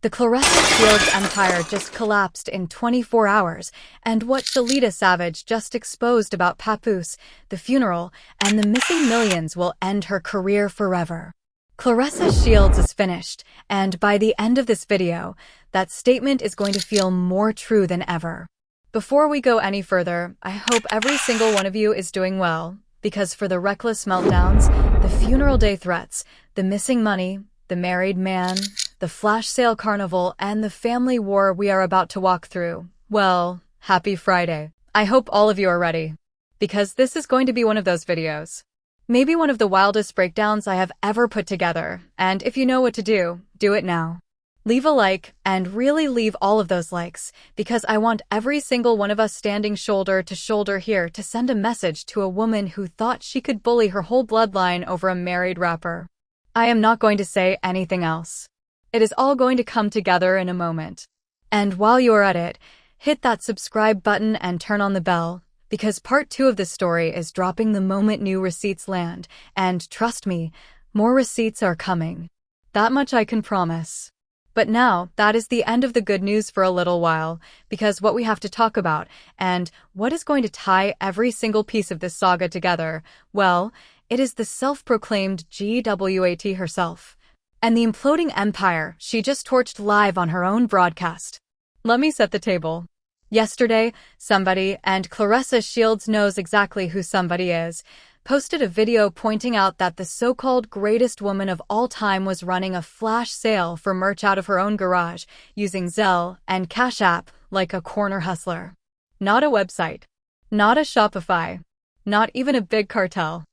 The Claressa Shields empire just collapsed in 24 hours, and what Shalita Savage just exposed about Papoose, the funeral, and the missing millions will end her career forever. Claressa Shields is finished, and by the end of this video, that statement is going to feel more true than ever. Before we go any further, I hope every single one of you is doing well, because for the reckless meltdowns, the funeral day threats, the missing money, the married man, the flash sale carnival, and the family war we are about to walk through, well, happy Friday. I hope all of you are ready, because this is going to be one of those videos. Maybe one of the wildest breakdowns I have ever put together, and if you know what to do it now. Leave a like, and really leave all of those likes, because I want every single one of us standing shoulder to shoulder here to send a message to a woman who thought she could bully her whole bloodline over a married rapper. I am not going to say anything else. It is all going to come together in a moment. And while you are at it, hit that subscribe button and turn on the bell, because part 2 of this story is dropping the moment new receipts land, and trust me, more receipts are coming. That much I can promise. But now, that is the end of the good news for a little while, because what we have to talk about, and what is going to tie every single piece of this saga together, well, it is the self-proclaimed GWAT herself, and the imploding empire she just torched live on her own broadcast. Let me set the table. Yesterday, somebody, and Claressa Shields knows exactly who somebody is, posted a video pointing out that the so-called greatest woman of all time was running a flash sale for merch out of her own garage, using Zelle and Cash App like a corner hustler. Not a website. Not a Shopify. Not even a big cartel.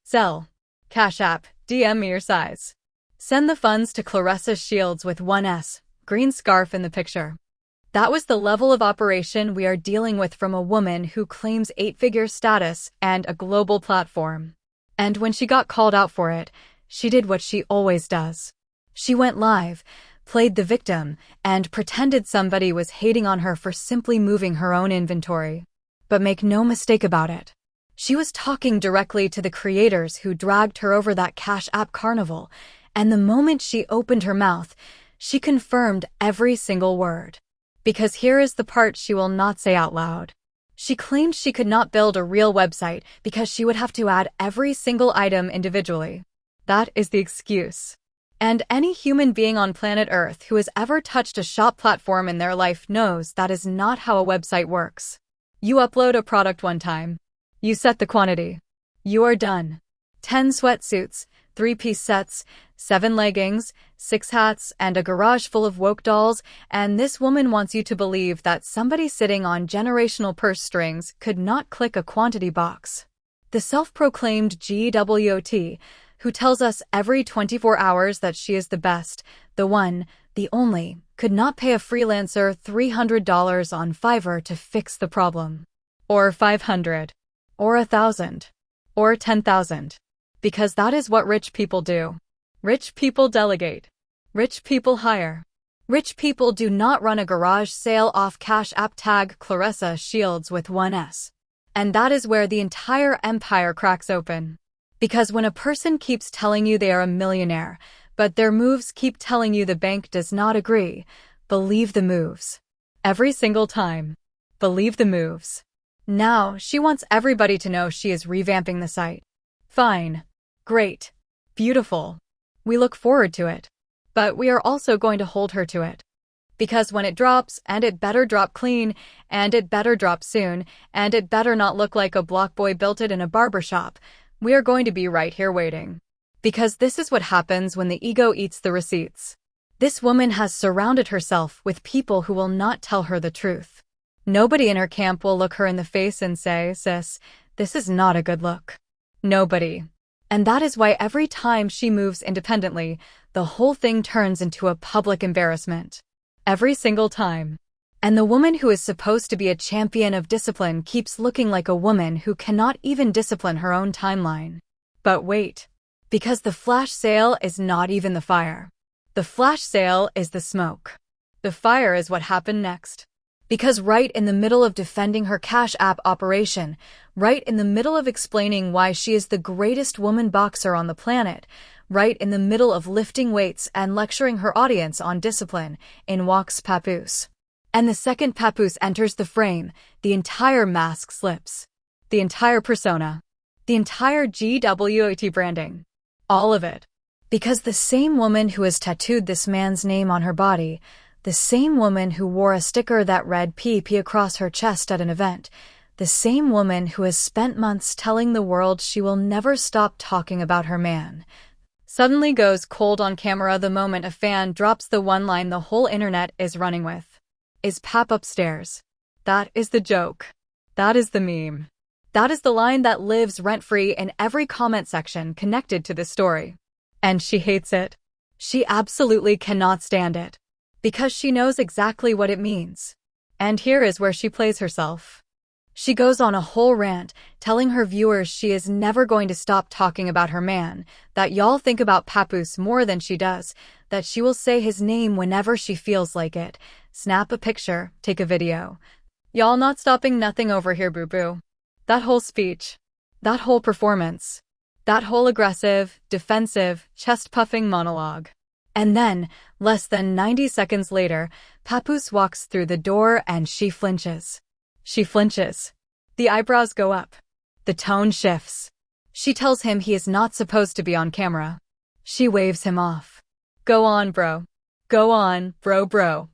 Zelle, Cash App, DM me your size. Send the funds to Claressa Shields with 1S, green scarf in the picture. That was the level of operation we are dealing with from a woman who claims 8-figure status and a global platform. And when she got called out for it, she did what she always does. She went live, played the victim, and pretended somebody was hating on her for simply moving her own inventory. But make no mistake about it. She was talking directly to the creators who dragged her over that Cash App carnival, and the moment she opened her mouth, she confirmed every single word. Because here is the part she will not say out loud. She claimed she could not build a real website because she would have to add every single item individually. That is the excuse. And any human being on planet Earth who has ever touched a shop platform in their life knows that is not how a website works. You upload a product one time. You set the quantity. You are done. 10 sweatsuits, 3-piece sets, 7 leggings, 6 hats, and a garage full of woke dolls, and this woman wants you to believe that somebody sitting on generational purse strings could not click a quantity box. The self-proclaimed GWOT, who tells us every 24 hours that she is the best, the one, the only, could not pay a freelancer $300 on Fiverr to fix the problem. Or 500. Or 1,000. Or 10,000. Because that is what rich people do. Rich people delegate. Rich people hire. Rich people do not run a garage sale off Cash App. Tag Claressa Shields with 1S. And that is where the entire empire cracks open. Because when a person keeps telling you they are a millionaire, but their moves keep telling you the bank does not agree, believe the moves. Every single time. Believe the moves. Now, she wants everybody to know she is revamping the site. Fine. Great. Beautiful. We look forward to it. But we are also going to hold her to it. Because when it drops, and it better drop clean, and it better drop soon, and it better not look like a block boy built it in a barbershop, we are going to be right here waiting. Because this is what happens when the ego eats the receipts. This woman has surrounded herself with people who will not tell her the truth. Nobody in her camp will look her in the face and say, "Sis, this is not a good look." Nobody. And that is why every time she moves independently, the whole thing turns into a public embarrassment. Every single time. And the woman who is supposed to be a champion of discipline keeps looking like a woman who cannot even discipline her own timeline. But wait. Because the flash sale is not even the fire. The flash sale is the smoke. The fire is what happened next. Because right in the middle of defending her Cash App operation, right in the middle of explaining why she is the greatest woman boxer on the planet, right in the middle of lifting weights and lecturing her audience on discipline, in walks Papoose. And the second Papoose enters the frame, the entire mask slips. The entire persona. The entire GWAT branding. All of it. Because the same woman who has tattooed this man's name on her body, the same woman who wore a sticker that read PP across her chest at an event, the same woman who has spent months telling the world she will never stop talking about her man, suddenly goes cold on camera the moment a fan drops the one line the whole internet is running with. Is Pap upstairs? That is the joke. That is the meme. That is the line that lives rent-free in every comment section connected to this story. And she hates it. She absolutely cannot stand it. Because she knows exactly what it means. And here is where she plays herself. She goes on a whole rant, telling her viewers she is never going to stop talking about her man, that y'all think about Papoose more than she does, that she will say his name whenever she feels like it, snap a picture, take a video. Y'all not stopping nothing over here, boo-boo. That whole speech. That whole performance. That whole aggressive, defensive, chest-puffing monologue. And then, less than 90 seconds later, Papoose walks through the door and she flinches. She flinches. The eyebrows go up. The tone shifts. She tells him he is not supposed to be on camera. She waves him off. Go on, bro. Go on, bro.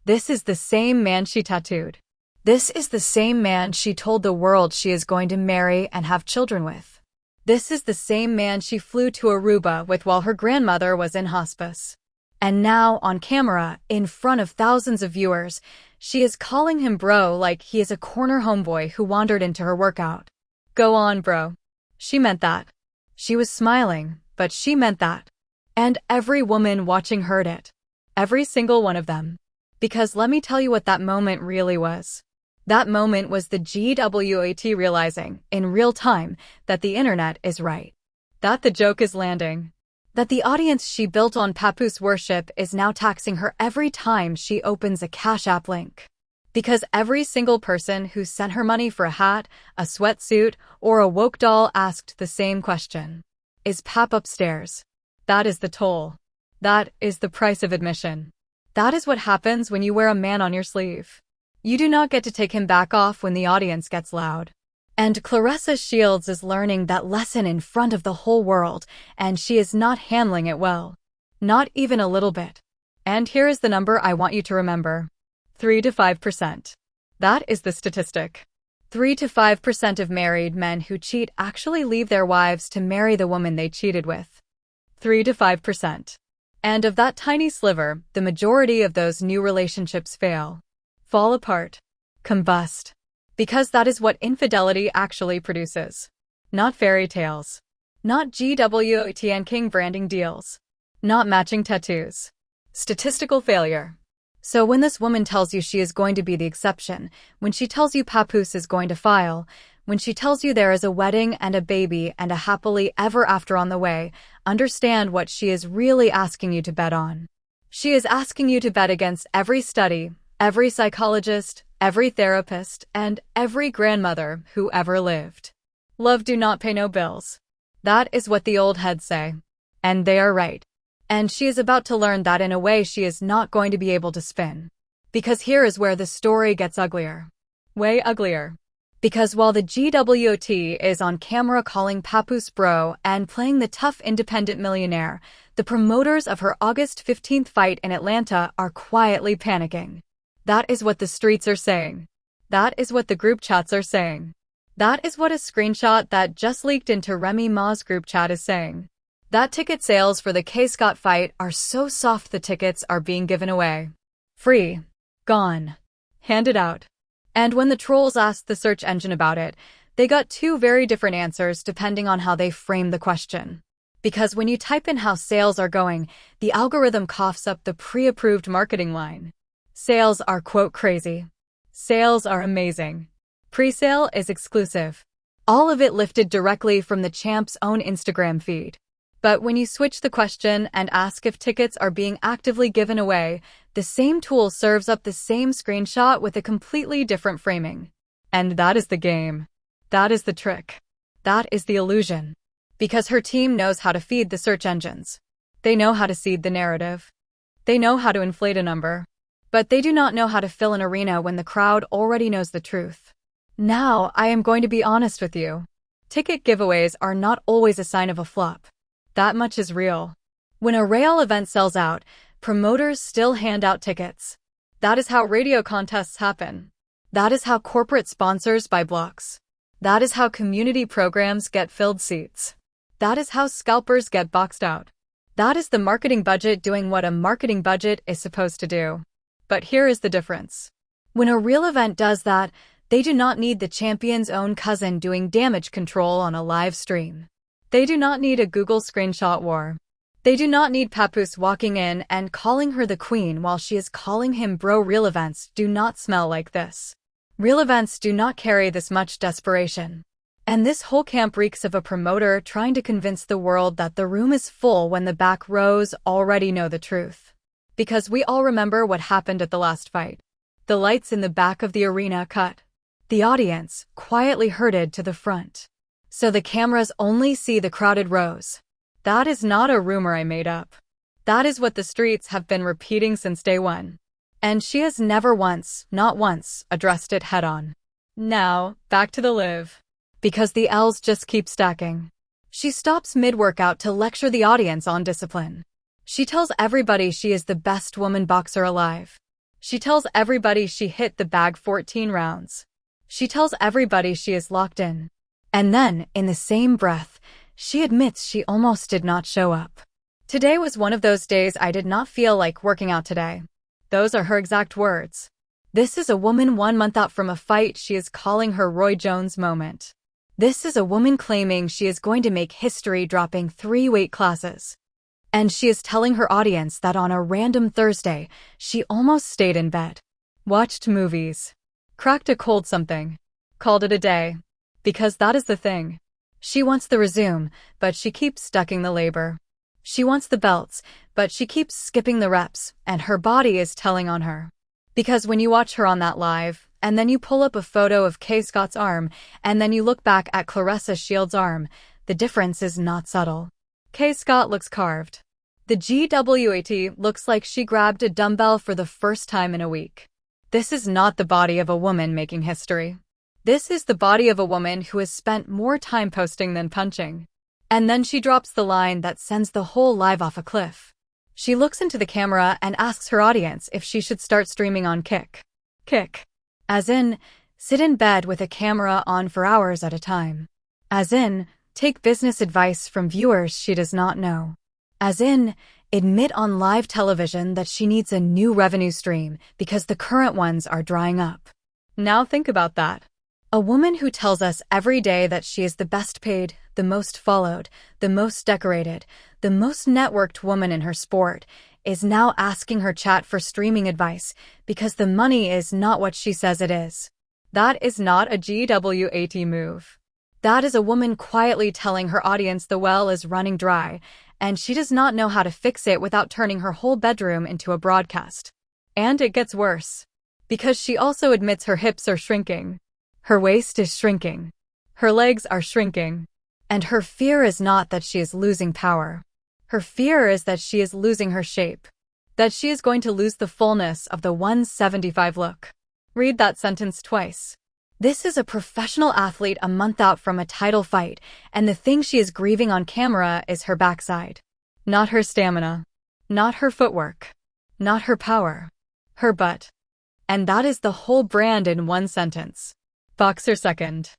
This is the same man she tattooed. This is the same man she told the world she is going to marry and have children with. This is the same man she flew to Aruba with while her grandmother was in hospice. And now, on camera, in front of thousands of viewers, she is calling him bro like he is a corner homeboy who wandered into her workout. Go on, bro. She meant that. She was smiling, but she meant that. And every woman watching heard it. Every single one of them. Because let me tell you what that moment really was. That moment was the GWAT realizing, in real time, that the internet is right. That the joke is landing. That the audience she built on Papoose worship is now taxing her every time she opens a Cash App link. Because every single person who sent her money for a hat, a sweatsuit, or a woke doll asked the same question. Is Pap upstairs? That is the toll. That is the price of admission. That is what happens when you wear a man on your sleeve. You do not get to take him back off when the audience gets loud. And Claressa Shields is learning that lesson in front of the whole world, and she is not handling it well. Not even a little bit. And here is the number I want you to remember. 3 to 5%. That is the statistic. 3 to 5% of married men who cheat actually leave their wives to marry the woman they cheated with. 3 to 5%. And of that tiny sliver, the majority of those new relationships fail. Fall apart. Combust. Because that is what infidelity actually produces. Not fairy tales. Not GWAT and King branding deals. Not matching tattoos. Statistical failure. So when this woman tells you she is going to be the exception, when she tells you Papoose is going to file, when she tells you there is a wedding and a baby and a happily ever after on the way, understand what she is really asking you to bet on. She is asking you to bet against every study, every psychologist, every therapist, and every grandmother who ever lived. Love do not pay no bills. That is what the old heads say. And they are right. And she is about to learn that in a way she is not going to be able to spin. Because here is where the story gets uglier. Way uglier. Because while the GWAT is on camera calling Papoose bro and playing the tough independent millionaire, the promoters of her August 15th fight in Atlanta are quietly panicking. That is what the streets are saying. That is what the group chats are saying. That is what a screenshot that just leaked into Remy Ma's group chat is saying. That ticket sales for the K. Scott fight are so soft the tickets are being given away. Free. Gone. Handed out. And when the trolls asked the search engine about it, they got two very different answers depending on how they frame the question. Because when you type in how sales are going, the algorithm coughs up the pre-approved marketing line. Sales are quote crazy. Sales are amazing. Pre-sale is exclusive. All of it lifted directly from the champ's own Instagram feed. But when you switch the question and ask if tickets are being actively given away, the same tool serves up the same screenshot with a completely different framing. And that is the game. That is the trick. That is the illusion. Because her team knows how to feed the search engines. They know how to seed the narrative. They know how to inflate a number. But they do not know how to fill an arena when the crowd already knows the truth. Now, I am going to be honest with you. Ticket giveaways are not always a sign of a flop. That much is real. When a real event sells out, promoters still hand out tickets. That is how radio contests happen. That is how corporate sponsors buy blocks. That is how community programs get filled seats. That is how scalpers get boxed out. That is the marketing budget doing what a marketing budget is supposed to do. But here is the difference. When a real event does that, they do not need the champion's own cousin doing damage control on a live stream. They do not need a Google screenshot war. They do not need Papoose walking in and calling her the queen while she is calling him bro. Real events do not smell like this. Real events do not carry this much desperation. And this whole camp reeks of a promoter trying to convince the world that the room is full when the back rows already know the truth. Because we all remember what happened at the last fight. The lights in the back of the arena cut. The audience quietly herded to the front. So the cameras only see the crowded rows. That is not a rumor I made up. That is what the streets have been repeating since day one. And she has never once, not once, addressed it head-on. Now, back to the live. Because the L's just keep stacking. She stops mid-workout to lecture the audience on discipline. She tells everybody she is the best woman boxer alive. She tells everybody she hit the bag 14 rounds. She tells everybody she is locked in. And then, in the same breath, she admits she almost did not show up. Today was one of those days I did not feel like working out today. Those are her exact words. This is a woman 1 month out from a fight she is calling her Roy Jones moment. This is a woman claiming she is going to make history dropping 3 weight classes. And she is telling her audience that on a random Thursday, she almost stayed in bed. Watched movies. Cracked a cold something. Called it a day. Because that is the thing. She wants the resume, but she keeps ducking the labor. She wants the belts, but she keeps skipping the reps, and her body is telling on her. Because when you watch her on that live, and then you pull up a photo of Kay Scott's arm, and then you look back at Claressa Shields' arm, the difference is not subtle. Kay Scott looks carved. The GWAT looks like she grabbed a dumbbell for the first time in a week. This is not the body of a woman making history. This is the body of a woman who has spent more time posting than punching. And then she drops the line that sends the whole live off a cliff. She looks into the camera and asks her audience if she should start streaming on Kick. Kick. As in, sit in bed with a camera on for hours at a time. As in, take business advice from viewers she does not know. As in, admit on live television that she needs a new revenue stream because the current ones are drying up. Now think about that. A woman who tells us every day that she is the best paid, the most followed, the most decorated, the most networked woman in her sport, is now asking her chat for streaming advice because the money is not what she says it is. That is not a GWAT move. That is a woman quietly telling her audience the well is running dry, and she does not know how to fix it without turning her whole bedroom into a broadcast. And it gets worse. Because she also admits her hips are shrinking. Her waist is shrinking. Her legs are shrinking. And her fear is not that she is losing power. Her fear is that she is losing her shape. That she is going to lose the fullness of the 175 look. Read that sentence twice. This is a professional athlete a month out from a title fight, and the thing she is grieving on camera is her backside. Not her stamina. Not her footwork. Not her power. Her butt. And that is the whole brand in one sentence. Boxer second.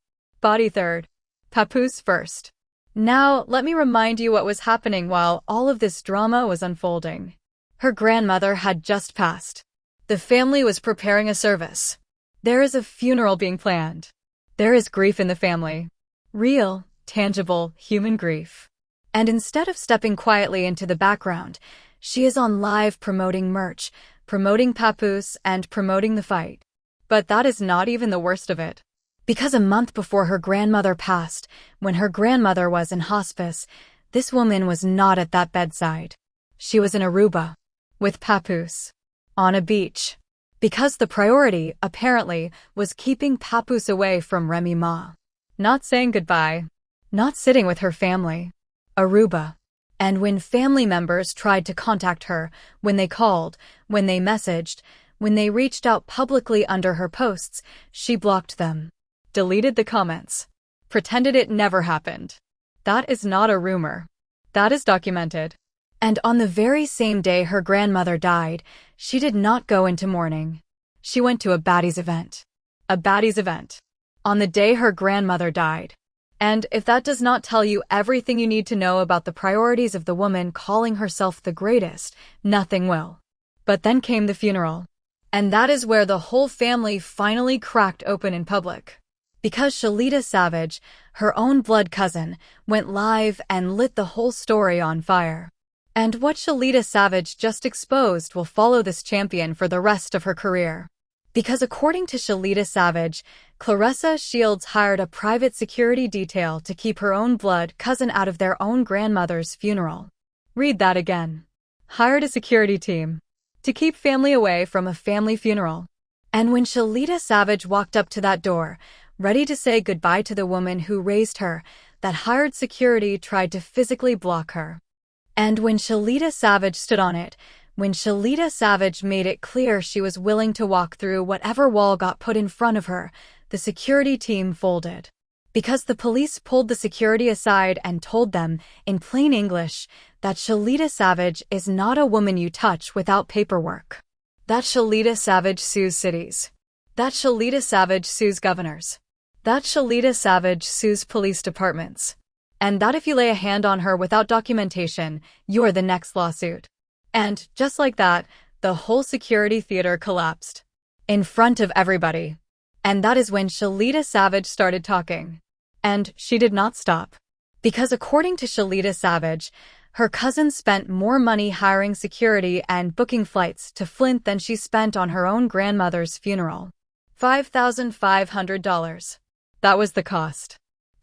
Body third. Papoose first. Now, let me remind you what was happening while all of this drama was unfolding. Her grandmother had just passed. The family was preparing a service. There is a funeral being planned. There is grief in the family. Real, tangible, human grief. And instead of stepping quietly into the background, she is on live promoting merch, promoting Papoose, and promoting the fight. But that is not even the worst of it. Because a month before her grandmother passed, when her grandmother was in hospice, this woman was not at that bedside. She was in Aruba. With Papoose. On a beach. Because the priority, apparently, was keeping Papoose away from Remy Ma. Not saying goodbye. not sitting with her family. Aruba. And when family members tried to contact her, when they called, when they messaged, when they reached out publicly under her posts, she blocked them, deleted the comments, pretended it never happened. That is not a rumor. That is documented. And on the very same day her grandmother died, she did not go into mourning. She went to a baddies event. A baddies event. On the day her grandmother died. And if that does not tell you everything you need to know about the priorities of the woman calling herself the greatest, nothing will. But then came the funeral. And that is where the whole family finally cracked open in public. Because Shalita Savage, her own blood cousin, went live and lit the whole story on fire. And what Shalita Savage just exposed will follow this champion for the rest of her career. Because according to Shalita Savage, Claressa Shields hired a private security detail to keep her own blood cousin out of their own grandmother's funeral. Read that again. Hired a security team to keep family away from a family funeral. And when Shalita Savage walked up to that door, ready to say goodbye to the woman who raised her, that hired security tried to physically block her. And when Shalita Savage stood on it, when Shalita Savage made it clear she was willing to walk through whatever wall got put in front of her, the security team folded. Because the police pulled the security aside and told them, in plain English, that Shalita Savage is not a woman you touch without paperwork. That Shalita Savage sues cities. That Shalita Savage sues governors. That Shalita Savage sues police departments. And that if you lay a hand on her without documentation, you're the next lawsuit. And, just like that, the whole security theater collapsed. In front of everybody. And that is when Shalita Savage started talking. And she did not stop. Because according to Shalita Savage, her cousin spent more money hiring security and booking flights to Flint than she spent on her own grandmother's funeral. $5,500. That was the cost.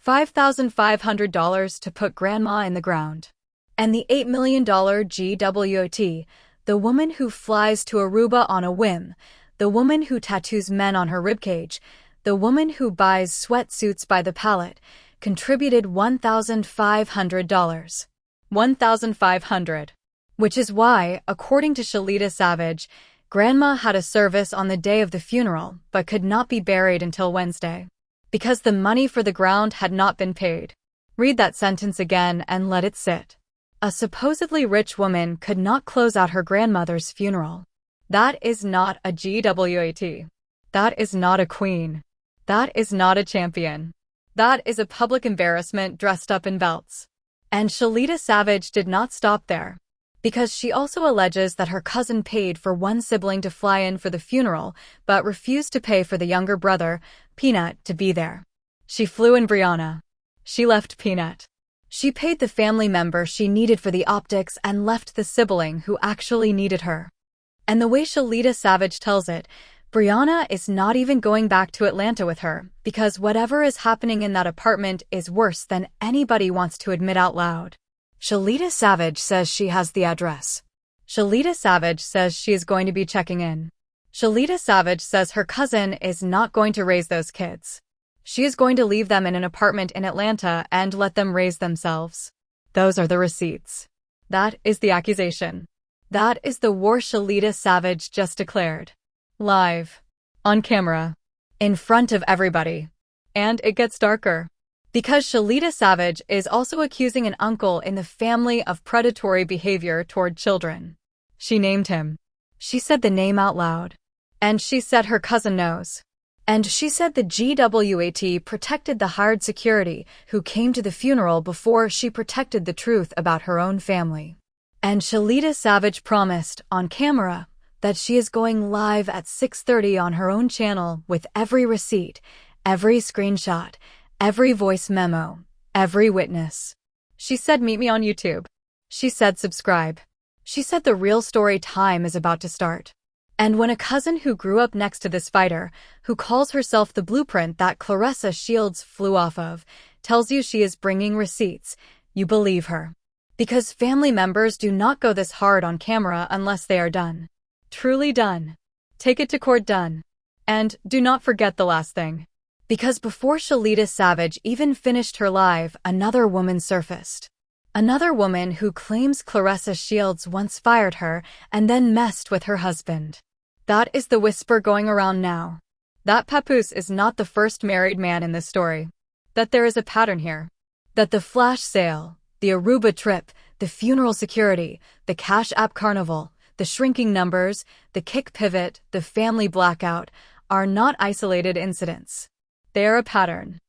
$5,500 to put grandma in the ground. And the $8 million GWOT, the woman who flies to Aruba on a whim, the woman who tattoos men on her ribcage, the woman who buys sweatsuits by the pallet, contributed $1,500. $1,500. Which is why, according to Shalita Savage, Grandma had a service on the day of the funeral but could not be buried until Wednesday. Because the money for the ground had not been paid. Read that sentence again and let it sit. A supposedly rich woman could not close out her grandmother's funeral. That is not a GWAT. That is not a queen. That is not a champion. That is a public embarrassment dressed up in belts. And Shalita Savage did not stop there. Because she also alleges that her cousin paid for one sibling to fly in for the funeral, but refused to pay for the younger brother, Peanut, to be there. She flew in Brianna. She left Peanut. She paid the family member she needed for the optics and left the sibling who actually needed her. And the way Shalita Savage tells it, Brianna is not even going back to Atlanta with her, because whatever is happening in that apartment is worse than anybody wants to admit out loud. Shalita Savage says she has the address. Shalita Savage says she is going to be checking in. Shalita Savage says her cousin is not going to raise those kids. She is going to leave them in an apartment in Atlanta and let them raise themselves. Those are the receipts. That is the accusation. That is the war Shalita Savage just declared. Live. On camera. In front of everybody. And it gets darker. Because Shalita Savage is also accusing an uncle in the family of predatory behavior toward children. She named him. She said the name out loud. And she said her cousin knows. And she said the GWAT protected the hired security who came to the funeral before she protected the truth about her own family. And Shalita Savage promised, on camera, that she is going live at 6:30 on her own channel with every receipt, every screenshot, every voice memo, every witness. She said meet me on YouTube. She said subscribe. She said the real story time is about to start. And when a cousin who grew up next to this fighter, who calls herself the blueprint that Claressa Shields flew off of, tells you she is bringing receipts, you believe her. Because family members do not go this hard on camera unless they are done. Truly done. Take it to court done. And do not forget the last thing. Because before Shalita Savage even finished her live, another woman surfaced. Another woman who claims Claressa Shields once fired her and then messed with her husband. That is the whisper going around now. That Papoose is not the first married man in this story. That there is a pattern here. That the flash sale, the Aruba trip, the funeral security, the Cash App carnival, the shrinking numbers, the kick pivot, the family blackout are not isolated incidents. They are a pattern.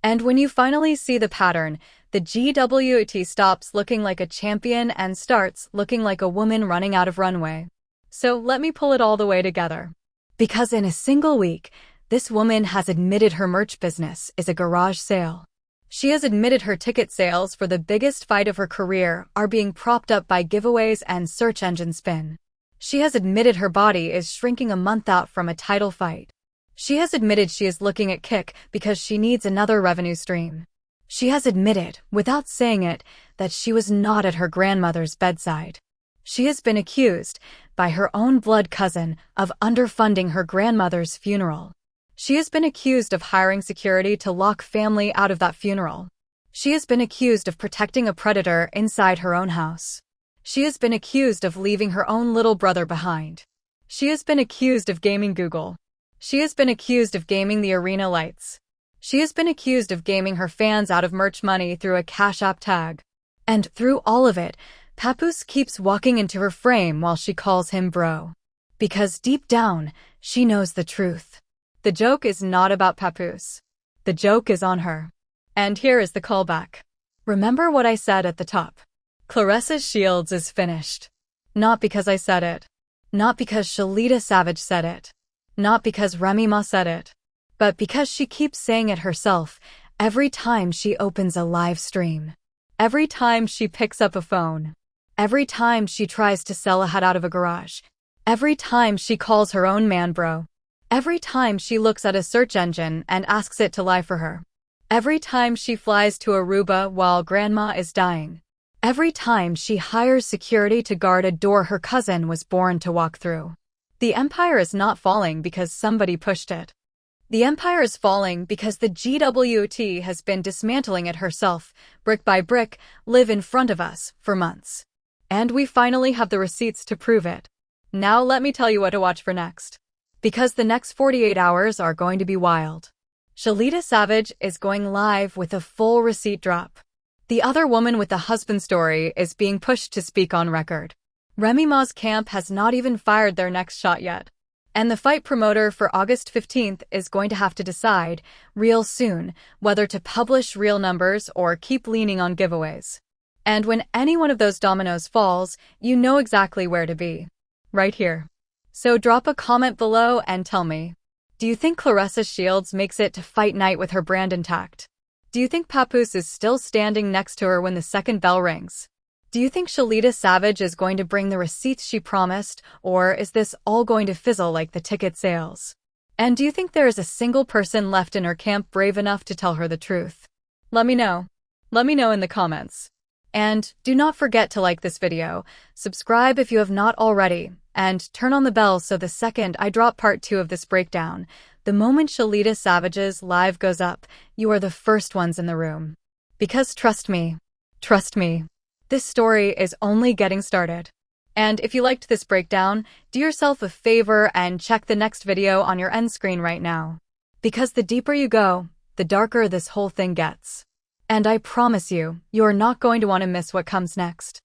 And when you finally see the pattern, the GWT stops looking like a champion and starts looking like a woman running out of runway. So let me pull it all the way together. Because in a single week, this woman has admitted her merch business is a garage sale. She has admitted her ticket sales for the biggest fight of her career are being propped up by giveaways and search engine spin. She has admitted her body is shrinking a month out from a title fight. She has admitted she is looking at Kick because she needs another revenue stream. She has admitted, without saying it, that she was not at her grandmother's bedside. She has been accused, by her own blood cousin, of underfunding her grandmother's funeral. She has been accused of hiring security to lock family out of that funeral. She has been accused of protecting a predator inside her own house. She has been accused of leaving her own little brother behind. She has been accused of gaming Google. She has been accused of gaming the arena lights. She has been accused of gaming her fans out of merch money through a Cash App tag. And through all of it, Papoose keeps walking into her frame while she calls him bro. Because deep down, she knows the truth. The joke is not about Papoose. The joke is on her. And here is the callback. Remember what I said at the top. Claressa Shields is finished. Not because I said it. Not because Shalita Savage said it. Not because Remy Ma said it. But because she keeps saying it herself every time she opens a live stream. Every time she picks up a phone. Every time she tries to sell a hut out of a garage. Every time she calls her own man bro. Every time she looks at a search engine and asks it to lie for her. Every time she flies to Aruba while grandma is dying. Every time she hires security to guard a door her cousin was born to walk through. The empire is not falling because somebody pushed it. The empire is falling because the GWT has been dismantling it herself, brick by brick, live in front of us, for months. And we finally have the receipts to prove it. Now let me tell you what to watch for next. Because the next 48 hours are going to be wild. Shalita Savage is going live with a full receipt drop. The other woman with the husband story is being pushed to speak on record. Remy Ma's camp has not even fired their next shot yet. And the fight promoter for August 15th is going to have to decide, real soon, whether to publish real numbers or keep leaning on giveaways. And when any one of those dominoes falls, you know exactly where to be. Right here. So drop a comment below and tell me. Do you think Claressa Shields makes it to fight night with her brand intact? Do you think Papoose is still standing next to her when the second bell rings? Do you think Shalita Savage is going to bring the receipts she promised, or is this all going to fizzle like the ticket sales? And do you think there is a single person left in her camp brave enough to tell her the truth? Let me know. Let me know in the comments. And do not forget to like this video, subscribe if you have not already, and turn on the bell so the second I drop part 2 of this breakdown, the moment Shalita Savage's live goes up, you are the first ones in the room. Because trust me, this story is only getting started. And if you liked this breakdown, do yourself a favor and check the next video on your end screen right now. Because the deeper you go, the darker this whole thing gets. And I promise you, you are not going to want to miss what comes next.